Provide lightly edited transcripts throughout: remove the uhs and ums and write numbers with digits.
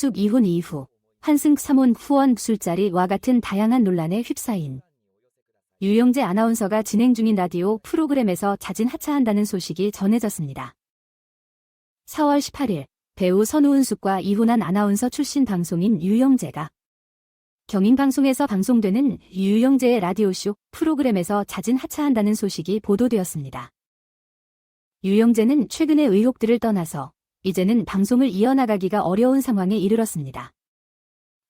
선우은숙 이혼 이후 환승 3혼 후원 술자리와 같은 다양한 논란에 휩싸인 유영재 아나운서가 진행 중인 라디오 프로그램에서 자진 하차한다는 소식이 전해졌습니다. 4월 18일 배우 선우은숙과 이혼한 아나운서 출신 방송인 유영재가 경인방송에서 방송되는 유영재의 라디오쇼 프로그램에서 자진 하차한다는 소식이 보도되었습니다. 유영재는 최근의 의혹들을 떠나서 이제는 방송을 이어나가기가 어려운 상황에 이르렀습니다.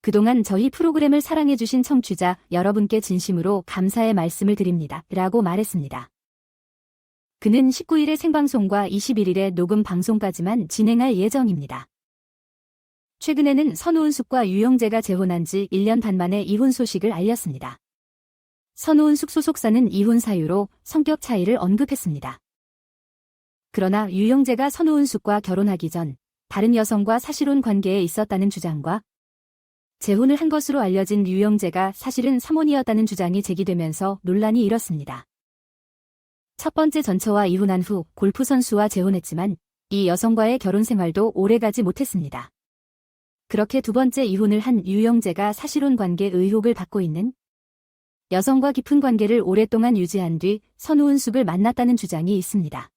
그동안 저희 프로그램을 사랑해주신 청취자 여러분께 진심으로 감사의 말씀을 드립니다. 라고 말했습니다. 그는 19일의 생방송과 21일의 녹음 방송까지만 진행할 예정입니다. 최근에는 선우은숙과 유영재가 재혼한 지 1년 반 만에 이혼 소식을 알렸습니다. 선우은숙 소속사는 이혼 사유로 성격 차이를 언급했습니다. 그러나 유영재가 선우은숙과 결혼하기 전 다른 여성과 사실혼 관계에 있었다는 주장과 재혼을 한 것으로 알려진 유영재가 사실은 3혼이었다는 주장이 제기되면서 논란이 일었습니다. 첫 번째 전처와 이혼한 후 골프 선수와 재혼했지만 이 여성과의 결혼 생활도 오래가지 못했습니다. 그렇게 두 번째 이혼을 한 유영재가 사실혼 관계 의혹을 받고 있는 여성과 깊은 관계를 오랫동안 유지한 뒤 선우은숙을 만났다는 주장이 있습니다.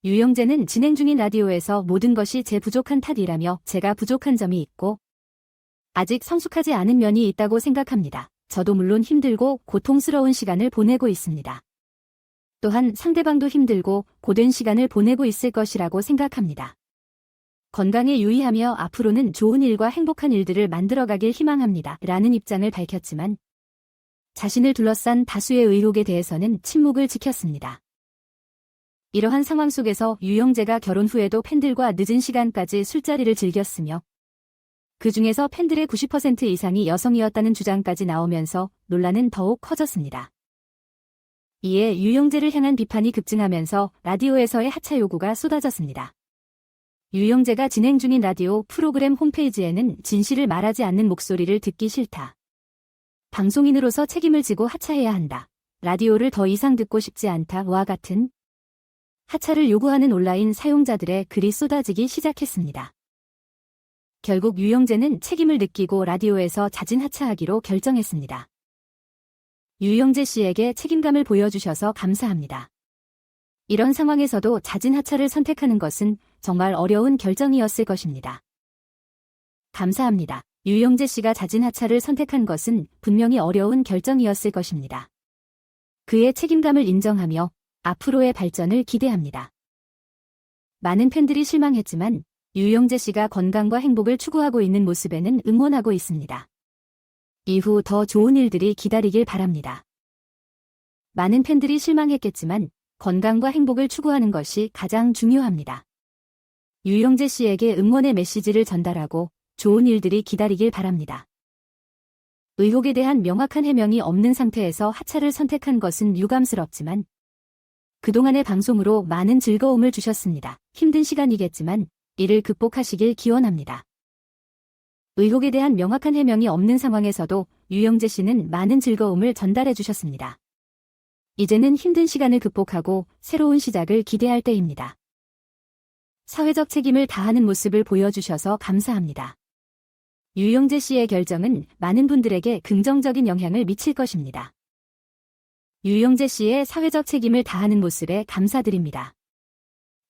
유영재는 진행 중인 라디오에서 모든 것이 제 부족한 탓이라며 제가 부족한 점이 있고 아직 성숙하지 않은 면이 있다고 생각합니다. 저도 물론 힘들고 고통스러운 시간을 보내고 있습니다. 또한 상대방도 힘들고 고된 시간을 보내고 있을 것이라고 생각합니다. 건강에 유의하며 앞으로는 좋은 일과 행복한 일들을 만들어가길 희망합니다. 라는 입장을 밝혔지만 자신을 둘러싼 다수의 의혹에 대해서는 침묵을 지켰습니다. 이러한 상황 속에서 유영재가 결혼 후에도 팬들과 늦은 시간까지 술자리를 즐겼으며 그 중에서 팬들의 90% 이상이 여성이었다는 주장까지 나오면서 논란은 더욱 커졌습니다. 이에 유영재를 향한 비판이 급증하면서 라디오에서의 하차 요구가 쏟아졌습니다. 유영재가 진행 중인 라디오 프로그램 홈페이지에는 진실을 말하지 않는 목소리를 듣기 싫다. 방송인으로서 책임을 지고 하차해야 한다. 라디오를 더 이상 듣고 싶지 않다와 같은 하차를 요구하는 온라인 사용자들의 글이 쏟아지기 시작했습니다. 결국 유영재는 책임을 느끼고 라디오에서 자진 하차하기로 결정했습니다. 유영재 씨에게 책임감을 보여주셔서 감사합니다. 이런 상황에서도 자진 하차를 선택하는 것은 정말 어려운 결정이었을 것입니다. 감사합니다. 유영재 씨가 자진 하차를 선택한 것은 분명히 어려운 결정이었을 것입니다. 그의 책임감을 인정하며 앞으로의 발전을 기대합니다. 많은 팬들이 실망했지만 유영재 씨가 건강과 행복을 추구하고 있는 모습에는 응원하고 있습니다. 이후 더 좋은 일들이 기다리길 바랍니다. 많은 팬들이 실망했겠지만 건강과 행복을 추구하는 것이 가장 중요합니다. 유영재 씨에게 응원의 메시지를 전달하고 좋은 일들이 기다리길 바랍니다. 의혹에 대한 명확한 해명이 없는 상태에서 하차를 선택한 것은 유감스럽지만 그동안의 방송으로 많은 즐거움을 주셨습니다. 힘든 시간이겠지만 이를 극복하시길 기원합니다. 의혹에 대한 명확한 해명이 없는 상황에서도 유영재 씨는 많은 즐거움을 전달해 주셨습니다. 이제는 힘든 시간을 극복하고 새로운 시작을 기대할 때입니다. 사회적 책임을 다하는 모습을 보여주셔서 감사합니다. 유영재 씨의 결정은 많은 분들에게 긍정적인 영향을 미칠 것입니다. 유영재 씨의 사회적 책임을 다하는 모습에 감사드립니다.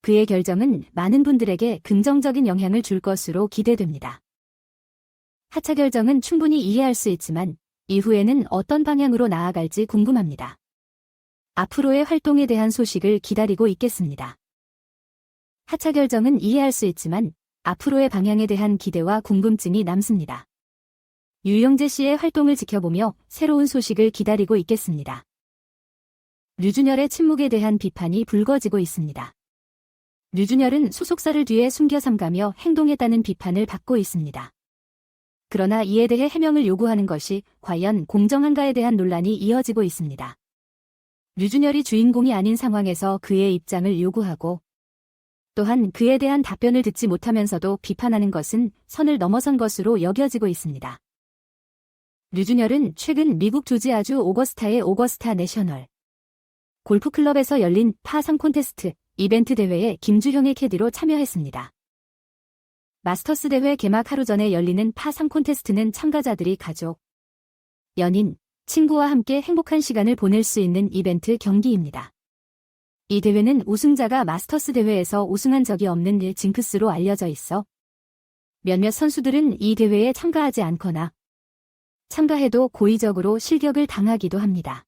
그의 결정은 많은 분들에게 긍정적인 영향을 줄 것으로 기대됩니다. 하차 결정은 충분히 이해할 수 있지만 이후에는 어떤 방향으로 나아갈지 궁금합니다. 앞으로의 활동에 대한 소식을 기다리고 있겠습니다. 하차 결정은 이해할 수 있지만 앞으로의 방향에 대한 기대와 궁금증이 남습니다. 유영재 씨의 활동을 지켜보며 새로운 소식을 기다리고 있겠습니다. 류준열의 침묵에 대한 비판이 불거지고 있습니다. 류준열은 소속사를 뒤에 숨겨 삼가며 행동했다는 비판을 받고 있습니다. 그러나 이에 대해 해명을 요구하는 것이 과연 공정한가에 대한 논란이 이어지고 있습니다. 류준열이 주인공이 아닌 상황에서 그의 입장을 요구하고 또한 그에 대한 답변을 듣지 못하면서도 비판하는 것은 선을 넘어선 것으로 여겨지고 있습니다. 류준열은 최근 미국 조지아주 오거스타의 오거스타 내셔널 골프클럽에서 열린 파3 콘테스트 이벤트 대회에 김주형의 캐디로 참여했습니다. 마스터스 대회 개막 하루 전에 열리는 파3 콘테스트는 참가자들이 가족, 연인, 친구와 함께 행복한 시간을 보낼 수 있는 이벤트 경기입니다. 이 대회는 우승자가 마스터스 대회에서 우승한 적이 없는 징크스로 알려져 있어 몇몇 선수들은 이 대회에 참가하지 않거나 참가해도 고의적으로 실격을 당하기도 합니다.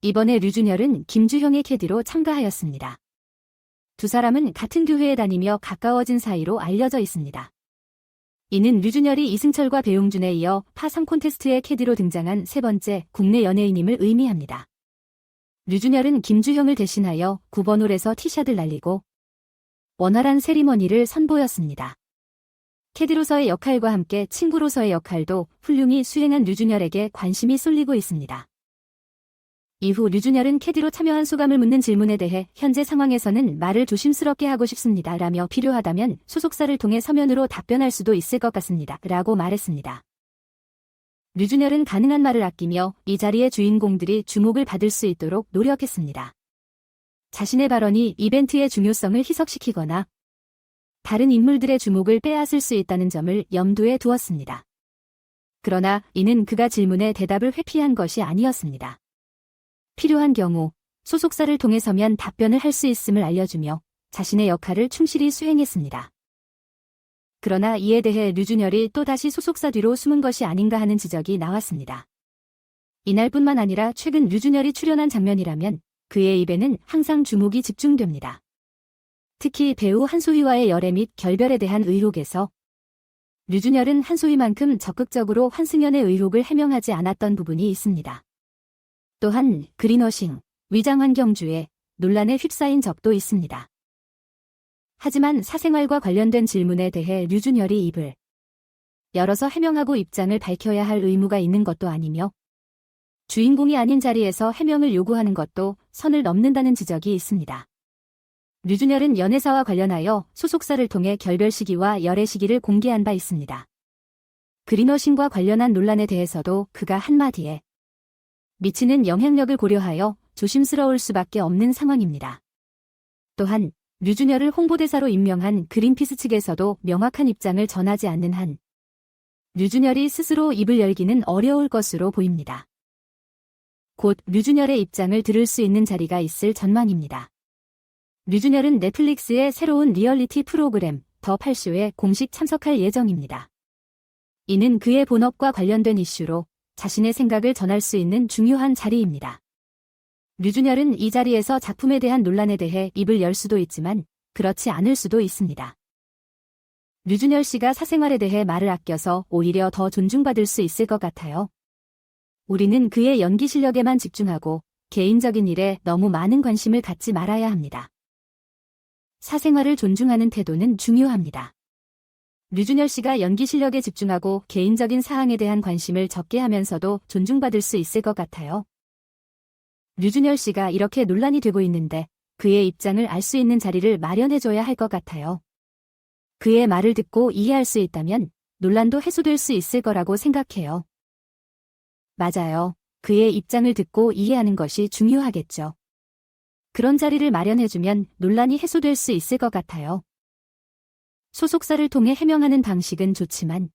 이번에 류준열은 김주형의 캐디로 참가하였습니다. 두 사람은 같은 교회에 다니며 가까워진 사이로 알려져 있습니다. 이는 류준열이 이승철과 배용준에 이어 파3 콘테스트의 캐디로 등장한 세 번째 국내 연예인임을 의미합니다. 류준열은 김주형을 대신하여 9번 홀에서 티샷을 날리고 원활한 세리머니를 선보였습니다. 캐디로서의 역할과 함께 친구로서의 역할도 훌륭히 수행한 류준열에게 관심이 쏠리고 있습니다. 이후 류준열은 캐디로 참여한 소감을 묻는 질문에 대해 현재 상황에서는 말을 조심스럽게 하고 싶습니다. 라며 필요하다면 소속사를 통해 서면으로 답변할 수도 있을 것 같습니다. 라고 말했습니다. 류준열은 가능한 말을 아끼며 이 자리의 주인공들이 주목을 받을 수 있도록 노력했습니다. 자신의 발언이 이벤트의 중요성을 희석시키거나 다른 인물들의 주목을 빼앗을 수 있다는 점을 염두에 두었습니다. 그러나 이는 그가 질문에 대답을 회피한 것이 아니었습니다. 필요한 경우 소속사를 통해서면 답변을 할 수 있음을 알려주며 자신의 역할을 충실히 수행했습니다. 그러나 이에 대해 류준열이 또다시 소속사 뒤로 숨은 것이 아닌가 하는 지적이 나왔습니다. 이날뿐만 아니라 최근 류준열이 출연한 장면이라면 그의 입에는 항상 주목이 집중됩니다. 특히 배우 한소희와의 열애 및 결별에 대한 의혹에서 류준열은 한소희만큼 적극적으로 환승연의 의혹을 해명하지 않았던 부분이 있습니다. 또한 그린워싱, 위장환경주의 논란에 휩싸인 적도 있습니다. 하지만 사생활과 관련된 질문에 대해 류준열이 입을 열어서 해명하고 입장을 밝혀야 할 의무가 있는 것도 아니며 주인공이 아닌 자리에서 해명을 요구하는 것도 선을 넘는다는 지적이 있습니다. 류준열은 연애사와 관련하여 소속사를 통해 결별 시기와 열애 시기를 공개한 바 있습니다. 그린워싱과 관련한 논란에 대해서도 그가 한마디에 미치는 영향력을 고려하여 조심스러울 수밖에 없는 상황입니다. 또한 류준열을 홍보대사로 임명한 그린피스 측에서도 명확한 입장을 전하지 않는 한 류준열이 스스로 입을 열기는 어려울 것으로 보입니다. 곧 류준열의 입장을 들을 수 있는 자리가 있을 전망입니다. 류준열은 넷플릭스의 새로운 리얼리티 프로그램 더 8쇼에 공식 참석할 예정입니다. 이는 그의 본업과 관련된 이슈로 자신의 생각을 전할 수 있는 중요한 자리입니다. 류준열은 이 자리에서 작품에 대한 논란에 대해 입을 열 수도 있지만 그렇지 않을 수도 있습니다. 류준열 씨가 사생활에 대해 말을 아껴서 오히려 더 존중받을 수 있을 것 같아요. 우리는 그의 연기 실력에만 집중하고 개인적인 일에 너무 많은 관심을 갖지 말아야 합니다. 사생활을 존중하는 태도는 중요합니다. 류준열 씨가 연기 실력에 집중하고 개인적인 사항에 대한 관심을 적게 하면서도 존중받을 수 있을 것 같아요. 류준열 씨가 이렇게 논란이 되고 있는데 그의 입장을 알 수 있는 자리를 마련해줘야 할 것 같아요. 그의 말을 듣고 이해할 수 있다면 논란도 해소될 수 있을 거라고 생각해요. 맞아요. 그의 입장을 듣고 이해하는 것이 중요하겠죠. 그런 자리를 마련해주면 논란이 해소될 수 있을 것 같아요. 소속사를 통해 해명하는 방식은 좋지만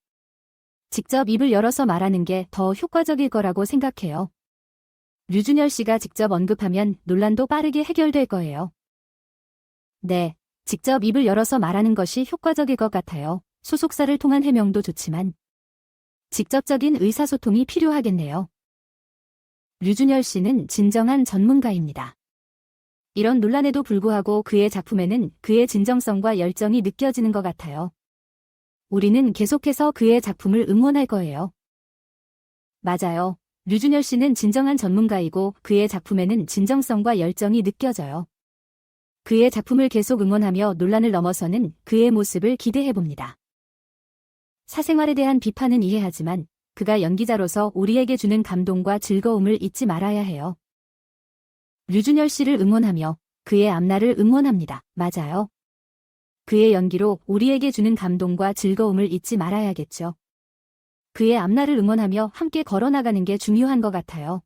직접 입을 열어서 말하는 게 더 효과적일 거라고 생각해요. 류준열 씨가 직접 언급하면 논란도 빠르게 해결될 거예요. 네, 직접 입을 열어서 말하는 것이 효과적일 것 같아요. 소속사를 통한 해명도 좋지만 직접적인 의사소통이 필요하겠네요. 류준열 씨는 진정한 전문가입니다. 이런 논란에도 불구하고 그의 작품에는 그의 진정성과 열정이 느껴지는 것 같아요. 우리는 계속해서 그의 작품을 응원할 거예요. 맞아요. 류준열 씨는 진정한 전문가이고 그의 작품에는 진정성과 열정이 느껴져요. 그의 작품을 계속 응원하며 논란을 넘어서는 그의 모습을 기대해봅니다. 사생활에 대한 비판은 이해하지만 그가 연기자로서 우리에게 주는 감동과 즐거움을 잊지 말아야 해요. 류준열 씨를 응원하며 그의 앞날을 응원합니다. 맞아요. 그의 연기로 우리에게 주는 감동과 즐거움을 잊지 말아야겠죠. 그의 앞날을 응원하며 함께 걸어나가는 게 중요한 것 같아요.